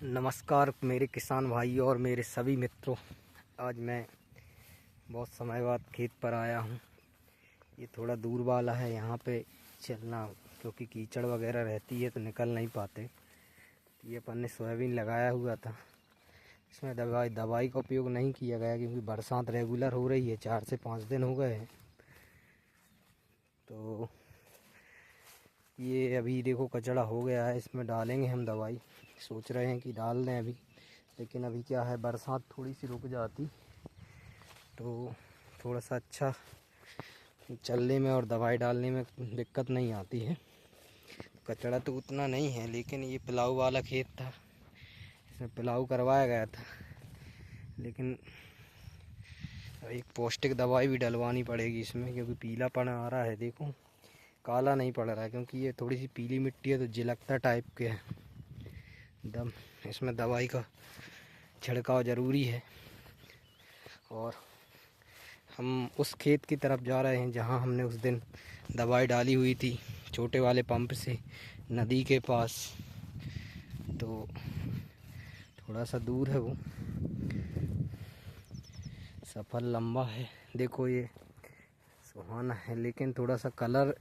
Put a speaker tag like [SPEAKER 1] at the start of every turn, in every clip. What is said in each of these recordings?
[SPEAKER 1] नमस्कार मेरे किसान भाई और मेरे सभी मित्रों। आज मैं बहुत समय बाद खेत पर आया हूँ। ये थोड़ा दूर वाला है, यहाँ पे चलना क्योंकि कीचड़ वगैरह रहती है तो निकल नहीं पाते। ये अपन ने सोयाबीन लगाया हुआ था, इसमें दवाई का उपयोग नहीं किया गया क्योंकि बरसात रेगुलर हो रही है। 4 से 5 दिन हो गए हैं। तो ये अभी देखो कचड़ा हो गया है, इसमें डालेंगे हम दवाई। सोच रहे हैं कि डाल दें अभी, लेकिन अभी क्या है, बरसात थोड़ी सी रुक जाती तो थोड़ा सा अच्छा चलने में और दवाई डालने में दिक्कत नहीं आती है। कचड़ा तो उतना नहीं है, लेकिन ये पिलाऊ वाला खेत था, इसमें पिलाऊ करवाया गया था, लेकिन एक पौष्टिक दवाई भी डलवानी पड़ेगी इसमें क्योंकि पीलापन आ रहा है। देखो काला नहीं पड़ रहा है क्योंकि ये थोड़ी सी पीली मिट्टी है तो जिलकता टाइप के है दम। इसमें दवाई का छिड़काव ज़रूरी है। और हम उस खेत की तरफ जा रहे हैं जहां हमने उस दिन दवाई डाली हुई थी, छोटे वाले पंप से, नदी के पास। तो थोड़ा सा दूर है वो, सफ़र लंबा है। देखो ये सुहाना है, लेकिन थोड़ा सा कलर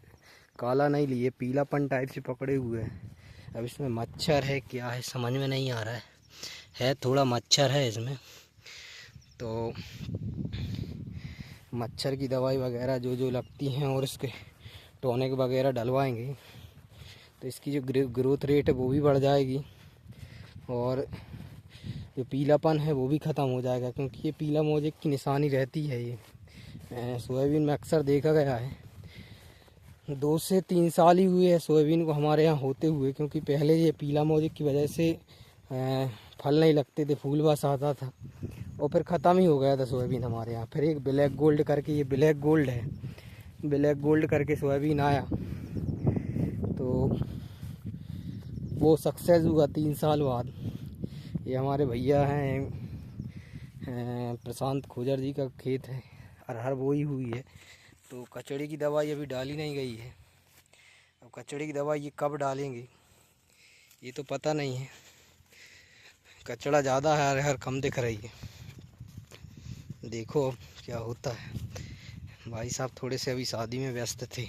[SPEAKER 1] काला नहीं लिए, पीलापन टाइप से पकड़े हुए हैं। अब इसमें मच्छर है क्या है समझ में नहीं आ रहा है थोड़ा मच्छर है इसमें। तो मच्छर की दवाई वगैरह जो जो लगती हैं और इसके टॉनिक वगैरह डलवाएंगे तो इसकी जो ग्रोथ रेट है वो भी बढ़ जाएगी और जो पीलापन है वो भी ख़त्म हो जाएगा, क्योंकि ये पीला मोजेक की निशानी रहती है। ये सोयाबीन में अक्सर देखा गया है। 2 से 3 साल ही हुए हैं सोयाबीन को हमारे यहाँ होते हुए, क्योंकि पहले ये पीला मोजेक की वजह से फल नहीं लगते थे, फूल बस आता था और फिर ख़त्म ही हो गया था सोयाबीन हमारे यहाँ। फिर एक ब्लैक गोल्ड करके, ये ब्लैक गोल्ड है, ब्लैक गोल्ड करके सोयाबीन आया तो वो सक्सेस हुआ 3 साल बाद। ये हमारे भैया हैं प्रशांत खोजर जी का खेत है, अरहर बोई हुई है। तो कचड़े की दवाई अभी डाली नहीं गई है। अब कचड़े की दवाई ये कब डालेंगे ये तो पता नहीं है। कचड़ा ज़्यादा है, अरहर कम दिख रही है। देखो अब क्या होता है। भाई साहब थोड़े से अभी शादी में व्यस्त थे।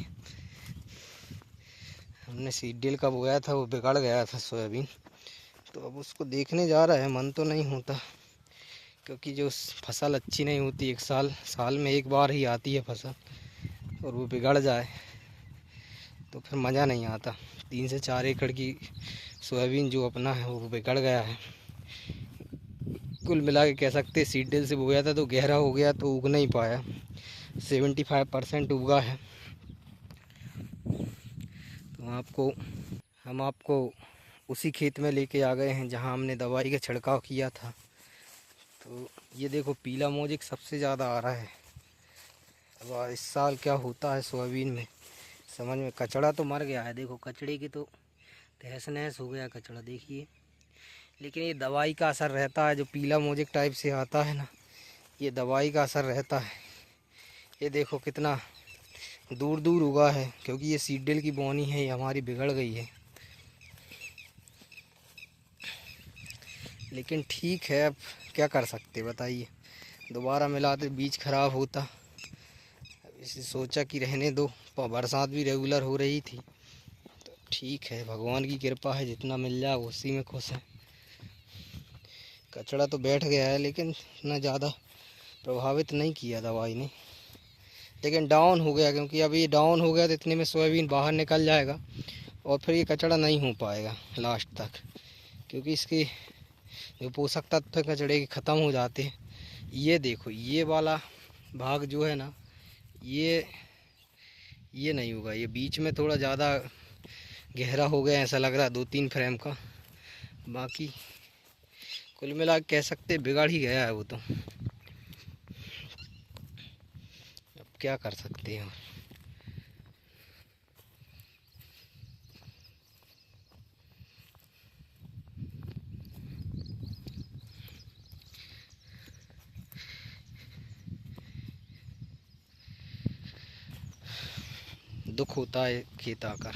[SPEAKER 1] हमने सीड का बोया था, वो बिगड़ गया था सोयाबीन, तो अब उसको देखने जा रहा है। मन तो नहीं होता क्योंकि जो फसल अच्छी नहीं होती, एक साल में एक बार ही आती है फसल, और वो बिगड़ जाए तो फिर मज़ा नहीं आता। 3 से 4 एकड़ की सोयाबीन जो अपना है वो बिगड़ गया है। कुल मिला के कह सकते सीड ड्रिल से बोया था तो गहरा हो गया तो उग नहीं पाया। 75% उगा है। तो हम आपको उसी खेत में लेके आ गए हैं जहां हमने दवाई का छिड़काव किया था। तो ये देखो पीला मोजेक सबसे ज़्यादा आ रहा है। अब इस साल क्या होता है सोयाबीन में समझ में। कचड़ा तो मर गया है, देखो कचड़े की तो तहस नहस हो गया कचड़ा, देखिए। लेकिन ये दवाई का असर रहता है, जो पीला मोजेक टाइप से आता है ना, ये दवाई का असर रहता है। ये देखो कितना दूर दूर उगा है, क्योंकि ये सीडल की बोनी है, ये हमारी बिगड़ गई है। लेकिन ठीक है, अब क्या कर सकते बताइए। दोबारा मिलाते बीज खराब होता, इसे सोचा कि रहने दो। बरसात भी रेगुलर हो रही थी तो ठीक है, भगवान की कृपा है, जितना मिल जाए उसी में खुश है। कचड़ा तो बैठ गया है लेकिन इतना ज़्यादा प्रभावित नहीं किया दवाई ने, लेकिन डाउन हो गया, क्योंकि अभी ये डाउन हो गया तो इतने में सोयाबीन बाहर निकल जाएगा और फिर ये कचड़ा नहीं हो पाएगा लास्ट तक, क्योंकि इसके जो पोषक तत्व कचड़े के ख़त्म हो जाते हैं। ये देखो ये वाला भाग जो है ना, ये नहीं होगा। ये बीच में थोड़ा ज़्यादा गहरा हो गया ऐसा लग रहा है, 2-3 फ्रेम का। बाकी कुल मिला के कह सकते बिगड़ ही गया है वो तो। अब क्या कर सकते हैं। दुख होता है खेत आकर,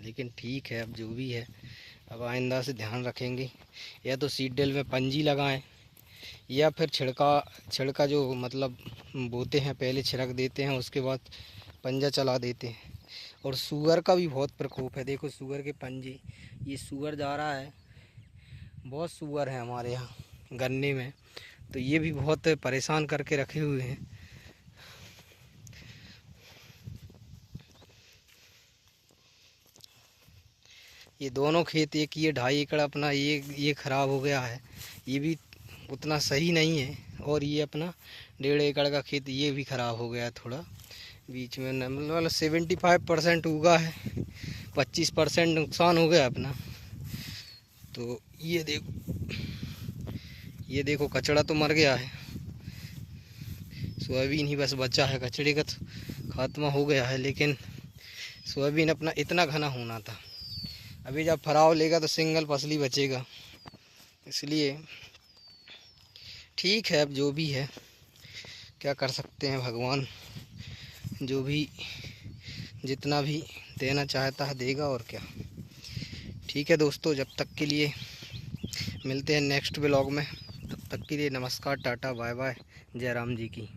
[SPEAKER 1] लेकिन ठीक है अब जो भी है। अब आइंदा से ध्यान रखेंगे, या तो सीड ड्रिल में पंजी लगाएं या फिर छिड़का जो मतलब बोते हैं पहले छिड़क देते हैं, उसके बाद पंजा चला देते हैं। और सूअर का भी बहुत प्रकोप है, देखो सूअर के पंजे, ये सूअर जा रहा है, बहुत सूअर है हमारे यहाँ गन्ने में, तो ये भी बहुत परेशान करके रखे हुए हैं। ये दोनों खेत, एक ये 2.5 एकड़ अपना ये ख़राब हो गया है, ये भी उतना सही नहीं है, और ये अपना 1.5 एकड़ का खेत ये भी ख़राब हो गया है थोड़ा बीच में, मतलब 75% उगा है, 25% नुकसान हो गया अपना। तो ये देखो कचड़ा तो मर गया है, सोयाबीन ही बस बचा है, कचड़े का तो खात्मा हो गया है, लेकिन सोयाबीन अपना इतना घना होना था। अभी जब फराव लेगा तो सिंगल फसली बचेगा, इसलिए ठीक है, अब जो भी है क्या कर सकते हैं, भगवान जो भी जितना भी देना चाहता है देगा, और क्या। ठीक है दोस्तों, जब तक के लिए मिलते हैं नेक्स्ट व्लॉग में, तब तक के लिए नमस्कार, टाटा, बाय बाय, जय राम जी की।